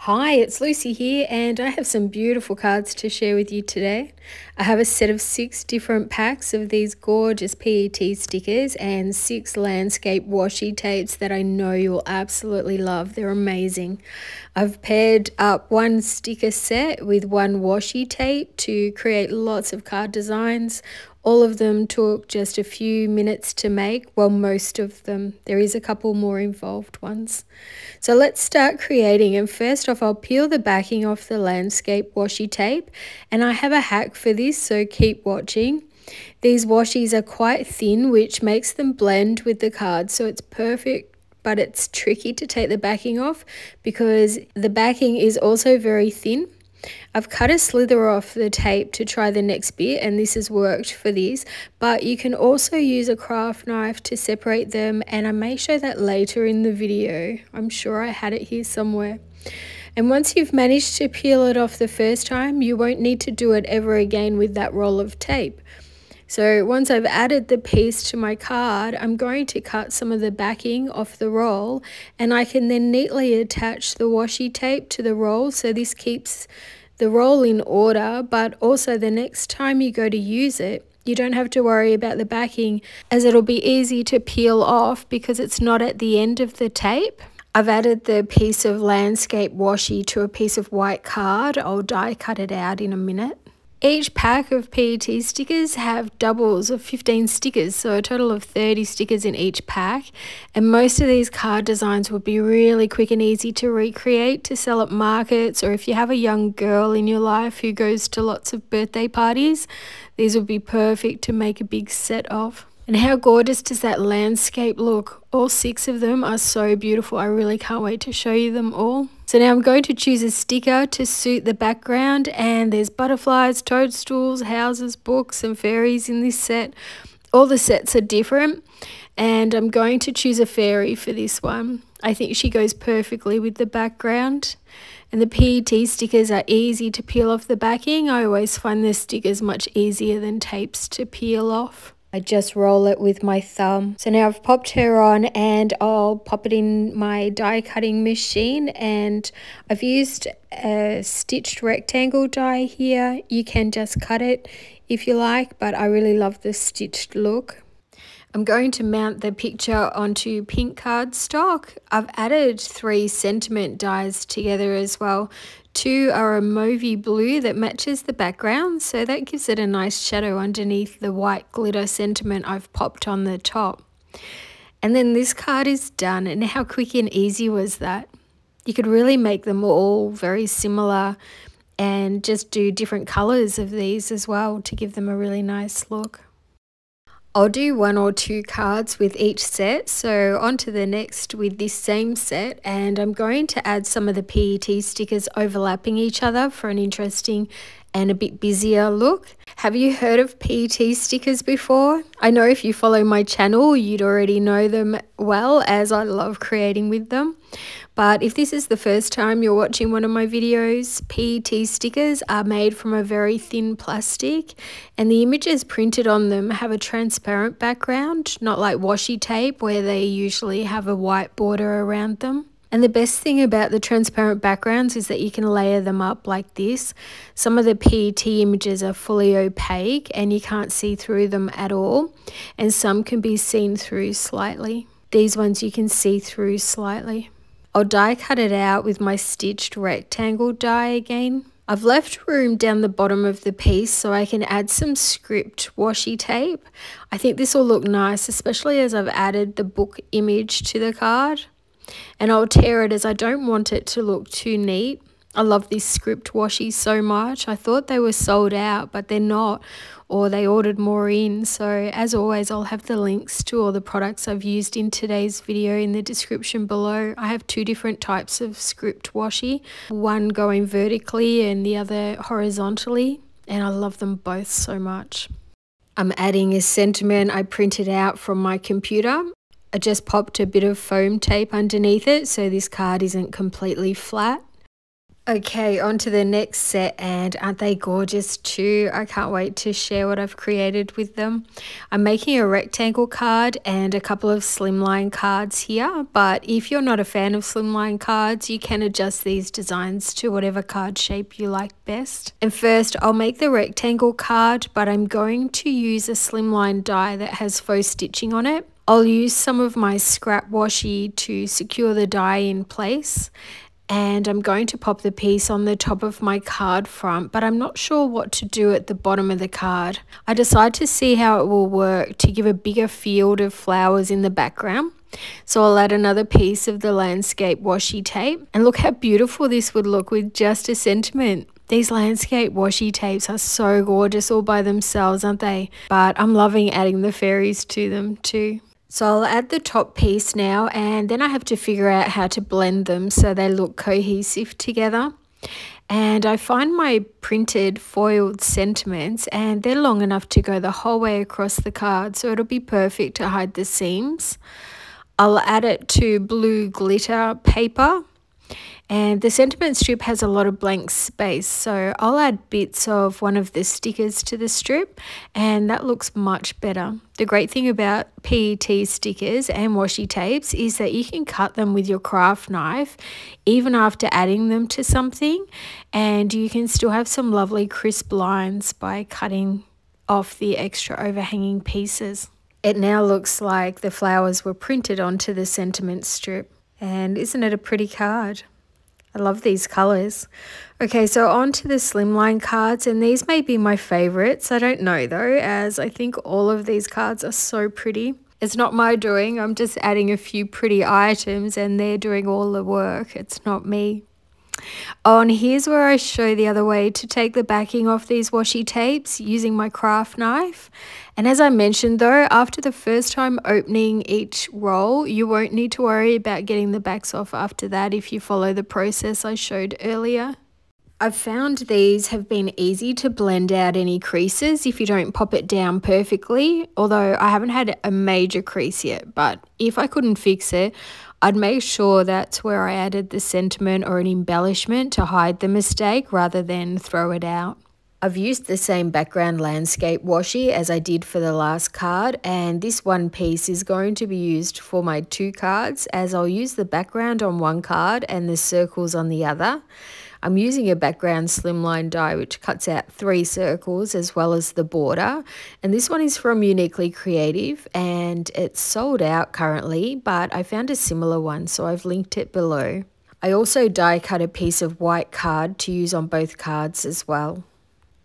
Hi, it's Lucy here and I have some beautiful cards to share with you today. I have a set of 6 different packs of these gorgeous PET stickers and 6 landscape washi tapes that I know you'll absolutely love. They're amazing. I've paired up one sticker set with one washi tape to create lots of card designs. All of them took just a few minutes to make, well, most of them. There is a couple more involved ones. So let's start creating, and first off I'll peel the backing off the landscape washi tape, and I have a hack for this, so keep watching. These washies are quite thin, which makes them blend with the card, so it's perfect, but it's tricky to take the backing off because the backing is also very thin. I've cut a slither off the tape to try the next bit, and this has worked for this, but you can also use a craft knife to separate them, and I may show that later in the video. I'm sure I had it here somewhere. And once you've managed to peel it off the first time, you won't need to do it ever again with that roll of tape. So once I've added the piece to my card, I'm going to cut some of the backing off the roll, and I can then neatly attach the washi tape to the roll, so this keeps the roll in order, but also the next time you go to use it, you don't have to worry about the backing, as it'll be easy to peel off because it's not at the end of the tape. I've added the piece of landscape washi to a piece of white card. I'll die cut it out in a minute. Each pack of PET stickers have doubles of 15 stickers, so a total of 30 stickers in each pack, and most of these card designs would be really quick and easy to recreate to sell at markets, or if you have a young girl in your life who goes to lots of birthday parties, these would be perfect to make a big set of. And how gorgeous does that landscape look? All 6 of them are so beautiful. I really can't wait to show you them all. So now I'm going to choose a sticker to suit the background, and there's butterflies, toadstools, houses, books and fairies in this set. All the sets are different, and I'm going to choose a fairy for this one. I think she goes perfectly with the background. And the PET stickers are easy to peel off the backing. I always find the stickers much easier than tapes to peel off. I just roll it with my thumb. So now I've popped her on, and I'll pop it in my die cutting machine, and I've used a stitched rectangle die here. You can just cut it if you like, but I really love the stitched look. I'm going to mount the picture onto pink cardstock. I've added 3 sentiment dies together as well. 2 are a mauvey blue that matches the background, so that gives it a nice shadow underneath the white glitter sentiment I've popped on the top. And then this card is done, and how quick and easy was that? You could really make them all very similar and just do different colours of these as well to give them a really nice look. I'll do 1 or 2 cards with each set, so on to the next with this same set, and I'm going to add some of the PET stickers overlapping each other for an interesting and a bit busier look. Have you heard of PET stickers before? I know if you follow my channel you'd already know them well, as I love creating with them. But if this is the first time you're watching one of my videos, PET stickers are made from a very thin plastic, and the images printed on them have a transparent background, not like washi tape where they usually have a white border around them. And the best thing about the transparent backgrounds is that you can layer them up like this. Some of the PET images are fully opaque and you can't see through them at all, and some can be seen through slightly. These ones you can see through slightly. I'll die cut it out with my stitched rectangle die again. I've left room down the bottom of the piece so I can add some script washi tape. I think this will look nice, especially as I've added the book image to the card. And I'll tear it as I don't want it to look too neat. I love this script washi so much. I thought they were sold out, but they're not, or they ordered more in. So as always, I'll have the links to all the products I've used in today's video in the description below. I have 2 different types of script washi, one going vertically and the other horizontally, and I love them both so much. I'm adding a sentiment I printed out from my computer. I just popped a bit of foam tape underneath it so this card isn't completely flat. Okay, on to the next set, and aren't they gorgeous too? I can't wait to share what I've created with them. I'm making a rectangle card and a couple of slimline cards here, but if you're not a fan of slimline cards, you can adjust these designs to whatever card shape you like best. And first, I'll make the rectangle card, but I'm going to use a slimline die that has faux stitching on it. I'll use some of my scrap washi to secure the die in place. And I'm going to pop the piece on the top of my card front, but I'm not sure what to do at the bottom of the card. I decide to see how it will work to give a bigger field of flowers in the background. So I'll add another piece of the landscape washi tape, and look how beautiful this would look with just a sentiment. These landscape washi tapes are so gorgeous all by themselves, aren't they? But I'm loving adding the fairies to them too. So I'll add the top piece now, and then I have to figure out how to blend them so they look cohesive together. And I find my printed foiled sentiments, and they're long enough to go the whole way across the card, so it'll be perfect to hide the seams. I'll add it to blue glitter paper. And the sentiment strip has a lot of blank space, so I'll add bits of one of the stickers to the strip, and that looks much better. The great thing about PET stickers and washi tapes is that you can cut them with your craft knife even after adding them to something, and you can still have some lovely crisp lines by cutting off the extra overhanging pieces. It now looks like the flowers were printed onto the sentiment strip, and isn't it a pretty card? I love these colours. Okay, so on to the slimline cards, and these may be my favourites. I don't know though, as I think all of these cards are so pretty. It's not my doing, I'm just adding a few pretty items and they're doing all the work. It's not me. Oh, and here's where I show the other way to take the backing off these washi tapes using my craft knife. And as I mentioned though, after the first time opening each roll, you won't need to worry about getting the backs off after that if you follow the process I showed earlier. I've found these have been easy to blend out any creases if you don't pop it down perfectly, although I haven't had a major crease yet, but if I couldn't fix it, I'd make sure that's where I added the sentiment or an embellishment to hide the mistake rather than throw it out. I've used the same background landscape washi as I did for the last card, and this one piece is going to be used for my two cards, as I'll use the background on one card and the circles on the other. I'm using a background slimline die which cuts out 3 circles as well as the border, and this one is from Uniquely Creative and it's sold out currently, but I found a similar one so I've linked it below. I also die cut a piece of white card to use on both cards as well.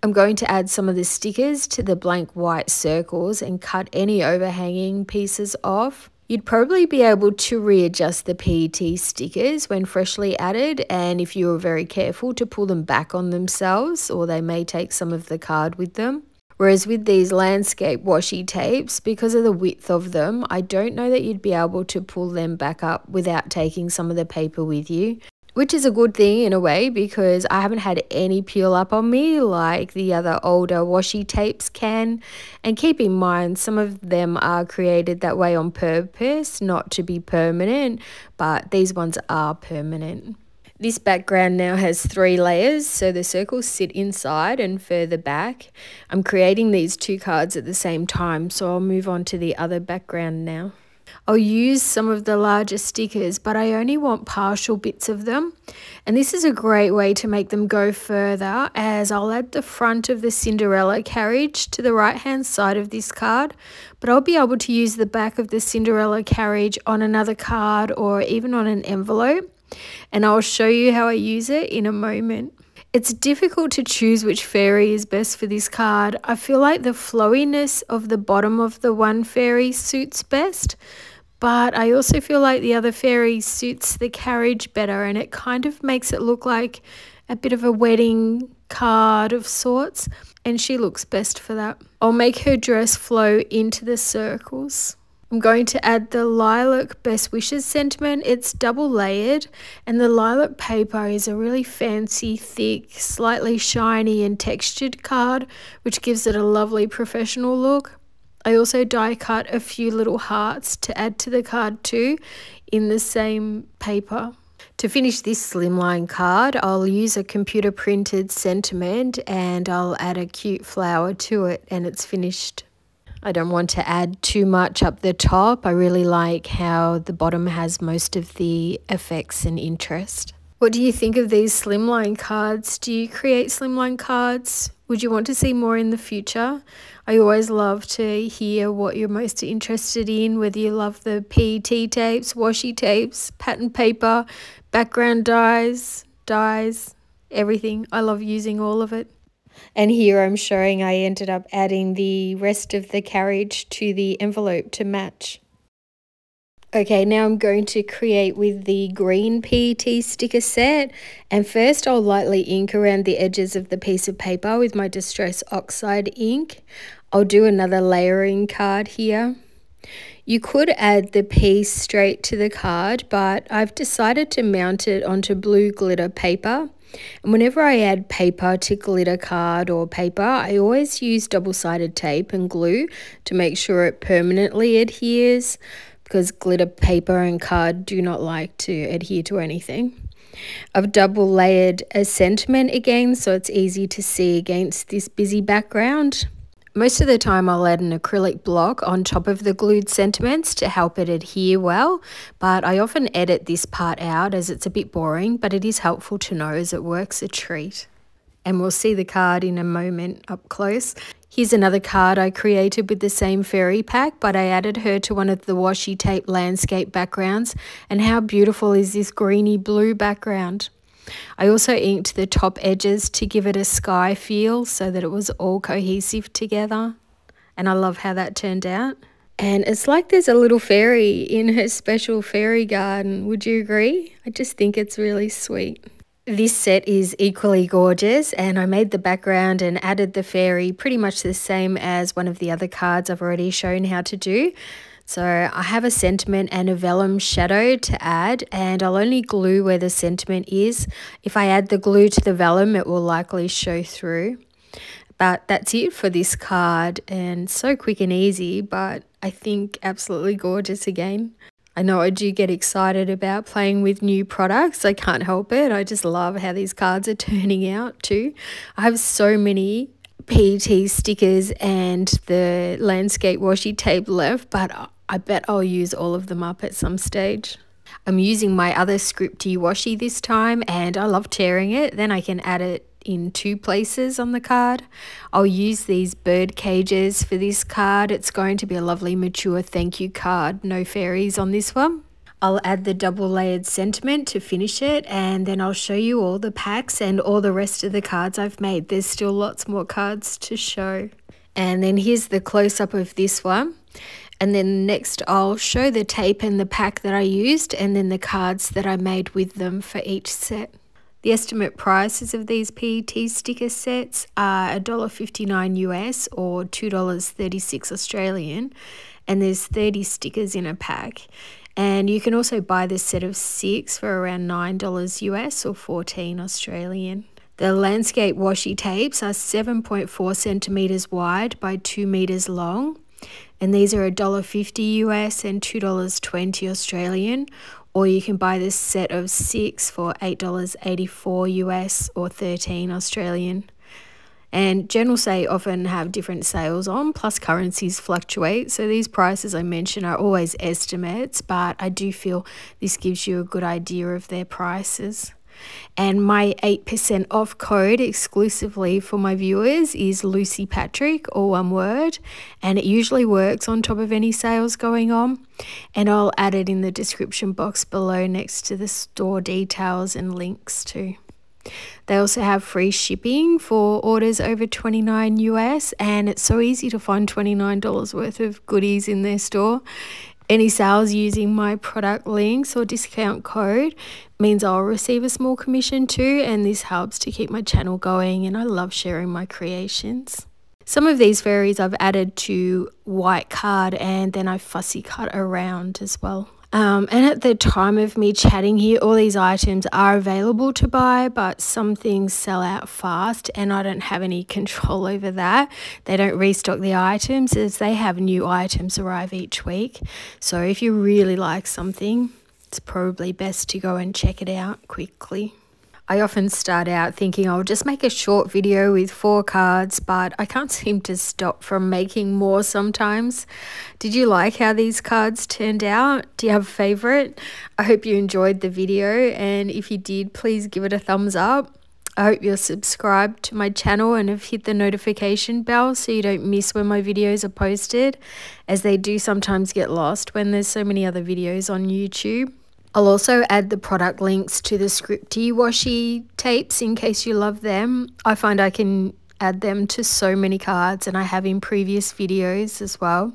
I'm going to add some of the stickers to the blank white circles and cut any overhanging pieces off. You'd probably be able to readjust the PET stickers when freshly added, and if you were very careful to pull them back on themselves, or they may take some of the card with them. Whereas with these landscape washi tapes, because of the width of them, I don't know that you'd be able to pull them back up without taking some of the paper with you. Which is a good thing in a way, because I haven't had any peel up on me like the other older washi tapes can. And keep in mind, some of them are created that way on purpose, not to be permanent, but these ones are permanent. This background now has 3 layers, so the circles sit inside and further back. I'm creating these 2 cards at the same time, so I'll move on to the other background now. I'll use some of the larger stickers, but I only want partial bits of them. And this is a great way to make them go further, as I'll add the front of the Cinderella carriage to the right hand side of this card, but I'll be able to use the back of the Cinderella carriage on another card or even on an envelope. And I'll show you how I use it in a moment. It's difficult to choose which fairy is best for this card. I feel like the flowiness of the bottom of the one fairy suits best, but I also feel like the other fairy suits the carriage better, and it kind of makes it look like a bit of a wedding card of sorts, and she looks best for that. I'll make her dress flow into the circles. I'm going to add the lilac best wishes sentiment. It's double layered, and the lilac paper is a really fancy, thick, slightly shiny and textured card, which gives it a lovely professional look. I also die cut a few little hearts to add to the card too in the same paper. To finish this slimline card, I'll use a computer printed sentiment and I'll add a cute flower to it and it's finished. I don't want to add too much up the top. I really like how the bottom has most of the effects and interest. What do you think of these slimline cards? Do you create slimline cards? Would you want to see more in the future? I always love to hear what you're most interested in, whether you love the PET tapes, washi tapes, pattern paper, background dies, everything. I love using all of it. And here I'm showing I ended up adding the rest of the carriage to the envelope to match. Okay, now I'm going to create with the green PET sticker set, and first I'll lightly ink around the edges of the piece of paper with my Distress Oxide ink. I'll do another layering card here. You could add the piece straight to the card, but I've decided to mount it onto blue glitter paper. And whenever I add paper to glitter card or paper, I always use double-sided tape and glue to make sure it permanently adheres, because glitter paper and card do not like to adhere to anything. I've double layered a sentiment again so it's easy to see against this busy background. Most of the time I'll add an acrylic block on top of the glued sentiments to help it adhere well, but I often edit this part out as it's a bit boring, but it is helpful to know as it works a treat. And we'll see the card in a moment up close. Here's another card I created with the same fairy pack, but I added her to one of the washi tape landscape backgrounds. And how beautiful is this greeny blue background? I also inked the top edges to give it a sky feel so that it was all cohesive together. And I love how that turned out. And it's like there's a little fairy in her special fairy garden. Would you agree? I just think it's really sweet. This set is equally gorgeous, and I made the background and added the fairy pretty much the same as one of the other cards I've already shown how to do. So I have a sentiment and a vellum shadow to add, and I'll only glue where the sentiment is. If I add the glue to the vellum, it will likely show through. But that's it for this card, and so quick and easy, but I think absolutely gorgeous again. I know I do get excited about playing with new products. I can't help it. I just love how these cards are turning out too. I have so many PET stickers and the landscape washi tape left, but I bet I'll use all of them up at some stage. I'm using my other scripty washi this time, and I love tearing it. Then I can add it in two places on the card. I'll use these bird cages for this card. It's going to be a lovely mature thank you card. No fairies on this one. I'll add the double layered sentiment to finish it, and then I'll show you all the packs and all the rest of the cards I've made. There's still lots more cards to show. And then here's the close-up of this one. And then next I'll show the tape and the pack that I used, and then the cards that I made with them for each set. The estimate prices of these PET sticker sets are $1.59 US or $2.36 Australian, and there's 30 stickers in a pack. And you can also buy this set of 6 for around $9 US or $14 Australian. The landscape washi tapes are 7.4 centimeters wide by 2 meters long, and these are $1.50 US and $2.20 Australian. Or you can buy this set of 6 for $8.84 US or $13 Australian. And General Say often have different sales on, plus currencies fluctuate. So these prices I mention are always estimates, but I do feel this gives you a good idea of their prices. And my 8% off code exclusively for my viewers is Lucy Patrick, all one word, and it usually works on top of any sales going on. And I'll add it in the description box below next to the store details and links too. They also have free shipping for orders over $29 US, and it's so easy to find $29 worth of goodies in their store. Any sales using my product links or discount code means I'll receive a small commission too, and this helps to keep my channel going, and I love sharing my creations. Some of these fairies I've added to white card, and then I fussy cut around as well. And at the time of me chatting here, all these items are available to buy, but some things sell out fast and I don't have any control over that. They don't restock the items as they have new items arrive each week. So if you really like something, it's probably best to go and check it out quickly. I often start out thinking I'll just make a short video with 4 cards, but I can't seem to stop from making more sometimes. Did you like how these cards turned out? Do you have a favorite? I hope you enjoyed the video, and if you did, please give it a thumbs up. I hope you're subscribed to my channel and have hit the notification bell so you don't miss when my videos are posted, as they do sometimes get lost when there's so many other videos on YouTube. I'll also add the product links to the scripty washi tapes in case you love them. I find I can add them to so many cards, and I have in previous videos as well.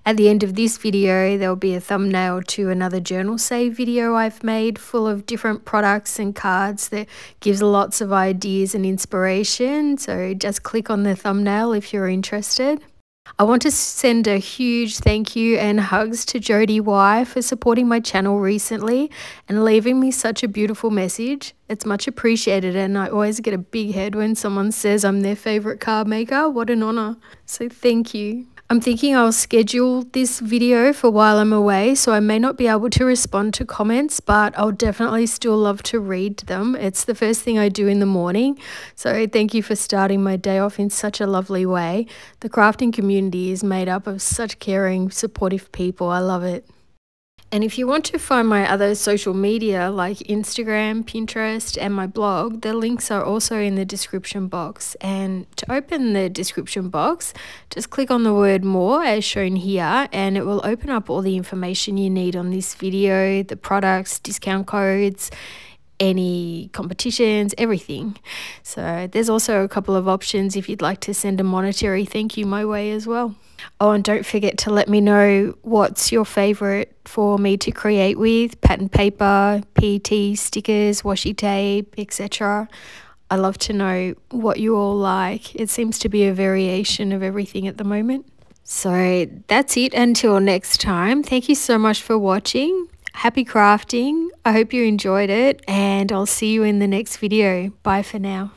At the end of this video, there'll be a thumbnail to another journal save video I've made full of different products and cards that gives lots of ideas and inspiration. So just click on the thumbnail if you're interested. I want to send a huge thank you and hugs to Jody Y for supporting my channel recently and leaving me such a beautiful message. It's much appreciated, and I always get a big head when someone says I'm their favorite card maker. What an honor. So thank you. I'm thinking I'll schedule this video for while I'm away, so I may not be able to respond to comments, but I'll definitely still love to read them. It's the first thing I do in the morning, so thank you for starting my day off in such a lovely way. The crafting community is made up of such caring, supportive people. I love it. And if you want to find my other social media like Instagram, Pinterest, and my blog, the links are also in the description box. And to open the description box, just click on the word more as shown here, and it will open up all the information you need on this video, the products, discount codes, any competitions, everything. So there's also a couple of options if you'd like to send a monetary thank you my way as well. Oh, and don't forget to let me know what's your favorite for me to create with: pattern paper, PET stickers, washi tape, etc. I love to know what you all like. It seems to be a variation of everything at the moment. So that's it until next time. Thank you so much for watching. Happy crafting. I hope you enjoyed it, and I'll see you in the next video. Bye for now.